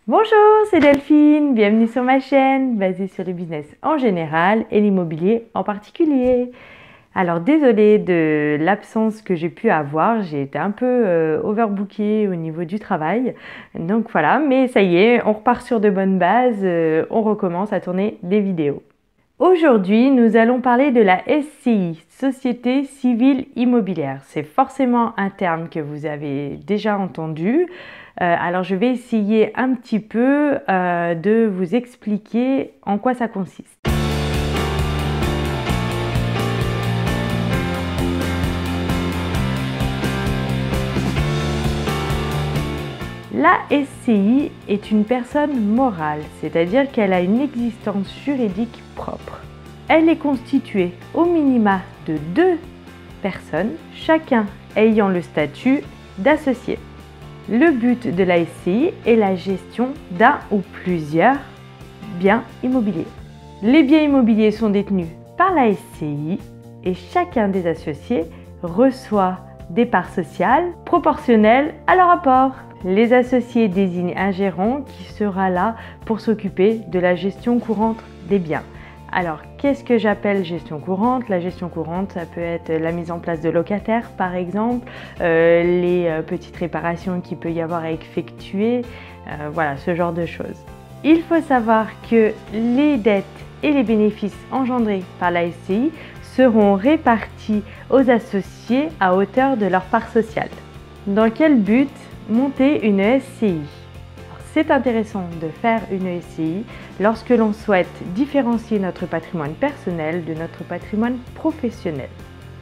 Bonjour, c'est Delphine, bienvenue sur ma chaîne basée sur le business en général et l'immobilier en particulier. Alors désolée de l'absence que j'ai pu avoir, j'ai été un peu overbookée au niveau du travail. Donc voilà, mais ça y est, on repart sur de bonnes bases, on recommence à tourner des vidéos. Aujourd'hui, nous allons parler de la SCI, Société Civile Immobilière. C'est forcément un terme que vous avez déjà entendu. Alors je vais essayer un petit peu de vous expliquer en quoi ça consiste. La SCI est une personne morale, c'est-à-dire qu'elle a une existence juridique propre. Elle est constituée au minima de 2 personnes, chacun ayant le statut d'associé. Le but de la SCI est la gestion d'un ou plusieurs biens immobiliers. Les biens immobiliers sont détenus par la SCI et chacun des associés reçoit des parts sociales proportionnelles à leur apport. Les associés désignent un gérant qui sera là pour s'occuper de la gestion courante des biens. Alors, qu'est-ce que j'appelle gestion courante? La gestion courante, ça peut être la mise en place de locataires, par exemple, les petites réparations qu'il peut y avoir à effectuer, voilà, ce genre de choses. Il faut savoir que les dettes et les bénéfices engendrés par la SCI seront répartis aux associés à hauteur de leur part sociale. Dans quel but monter une SCI? C'est intéressant de faire une SCI lorsque l'on souhaite différencier notre patrimoine personnel de notre patrimoine professionnel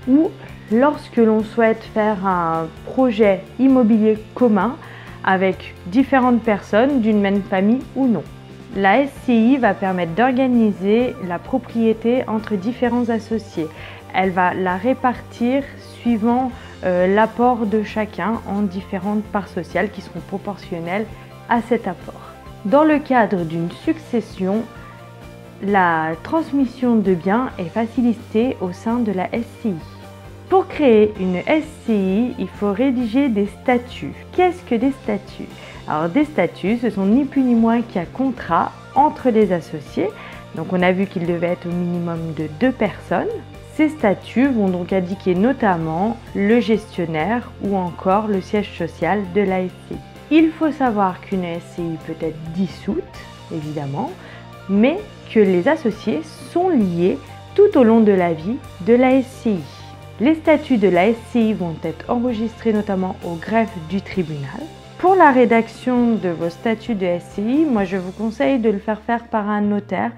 ou lorsque l'on souhaite faire un projet immobilier commun avec différentes personnes d'une même famille ou non. La SCI va permettre d'organiser la propriété entre différents associés. Elle va la répartir suivant l'apport de chacun en différentes parts sociales qui seront proportionnelles à cet apport. Dans le cadre d'une succession, la transmission de biens est facilitée au sein de la SCI. Pour créer une SCI, il faut rédiger des statuts. Qu'est-ce que des statuts? Alors des statuts, ce sont ni plus ni moins qu'un contrat entre les associés. Donc on a vu qu'il devait être au minimum de 2 personnes. Ces statuts vont donc indiquer notamment le gestionnaire ou encore le siège social de la SCI. Il faut savoir qu'une SCI peut être dissoute, évidemment, mais que les associés sont liés tout au long de la vie de la SCI. Les statuts de la SCI vont être enregistrés notamment au greffe du tribunal. Pour la rédaction de vos statuts de SCI, moi je vous conseille de le faire par un notaire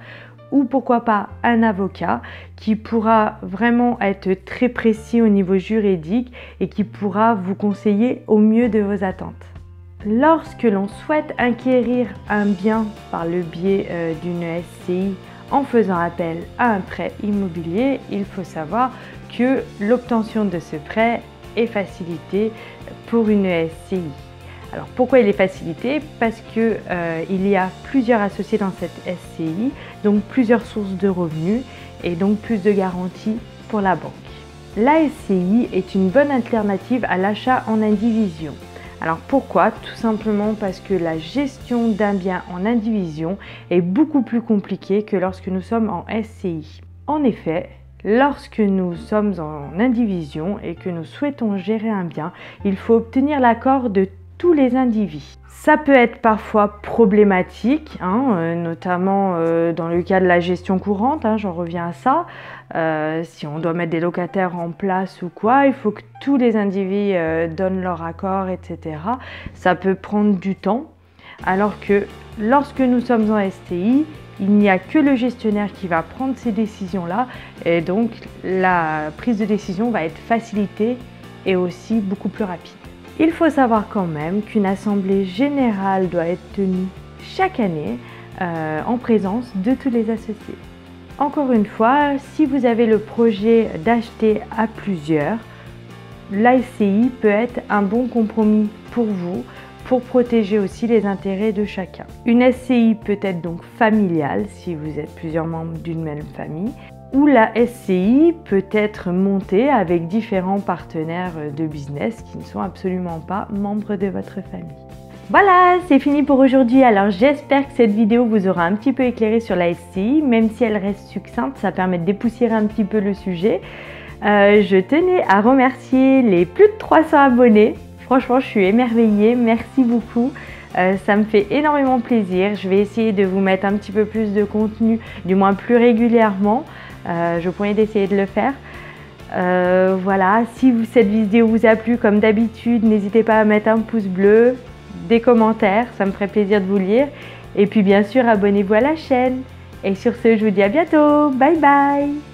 ou pourquoi pas un avocat qui pourra vraiment être très précis au niveau juridique et qui pourra vous conseiller au mieux de vos attentes. Lorsque l'on souhaite acquérir un bien par le biais d'une SCI en faisant appel à un prêt immobilier, il faut savoir que l'obtention de ce prêt est facilitée pour une SCI. Alors pourquoi il est facilité? Parce que il y a plusieurs associés dans cette SCI, donc plusieurs sources de revenus et donc plus de garanties pour la banque. La SCI est une bonne alternative à l'achat en indivision. Alors pourquoi? Tout simplement parce que la gestion d'un bien en indivision est beaucoup plus compliquée que lorsque nous sommes en SCI. En effet, lorsque nous sommes en indivision et que nous souhaitons gérer un bien, il faut obtenir l'accord de tous les individus. Ça peut être parfois problématique, notamment dans le cas de la gestion courante, j'en reviens à ça. Si on doit mettre des locataires en place ou quoi, il faut que tous les individus donnent leur accord, etc. Ça peut prendre du temps, alors que lorsque nous sommes en SCI, il n'y a que le gestionnaire qui va prendre ces décisions-là et donc la prise de décision va être facilitée et aussi beaucoup plus rapide. Il faut savoir quand même qu'une assemblée générale doit être tenue chaque année en présence de tous les associés. Encore une fois, si vous avez le projet d'acheter à plusieurs, la SCI peut être un bon compromis pour vous pour protéger aussi les intérêts de chacun. Une SCI peut être donc familiale si vous êtes plusieurs membres d'une même famille, ou la SCI peut être montée avec différents partenaires de business qui ne sont absolument pas membres de votre famille. Voilà, c'est fini pour aujourd'hui. Alors j'espère que cette vidéo vous aura un petit peu éclairé sur la SCI, même si elle reste succincte, ça permet de dépoussiérer un petit peu le sujet. Je tenais à remercier les plus de 300 abonnés. Franchement, je suis émerveillée, merci beaucoup. Ça me fait énormément plaisir. Je vais essayer de vous mettre un petit peu plus de contenu, du moins plus régulièrement. Je pourrais essayer de le faire. Voilà, si cette vidéo vous a plu, comme d'habitude, n'hésitez pas à mettre un pouce bleu, des commentaires, ça me ferait plaisir de vous lire. Et puis bien sûr, abonnez-vous à la chaîne. Et sur ce, je vous dis à bientôt. Bye bye!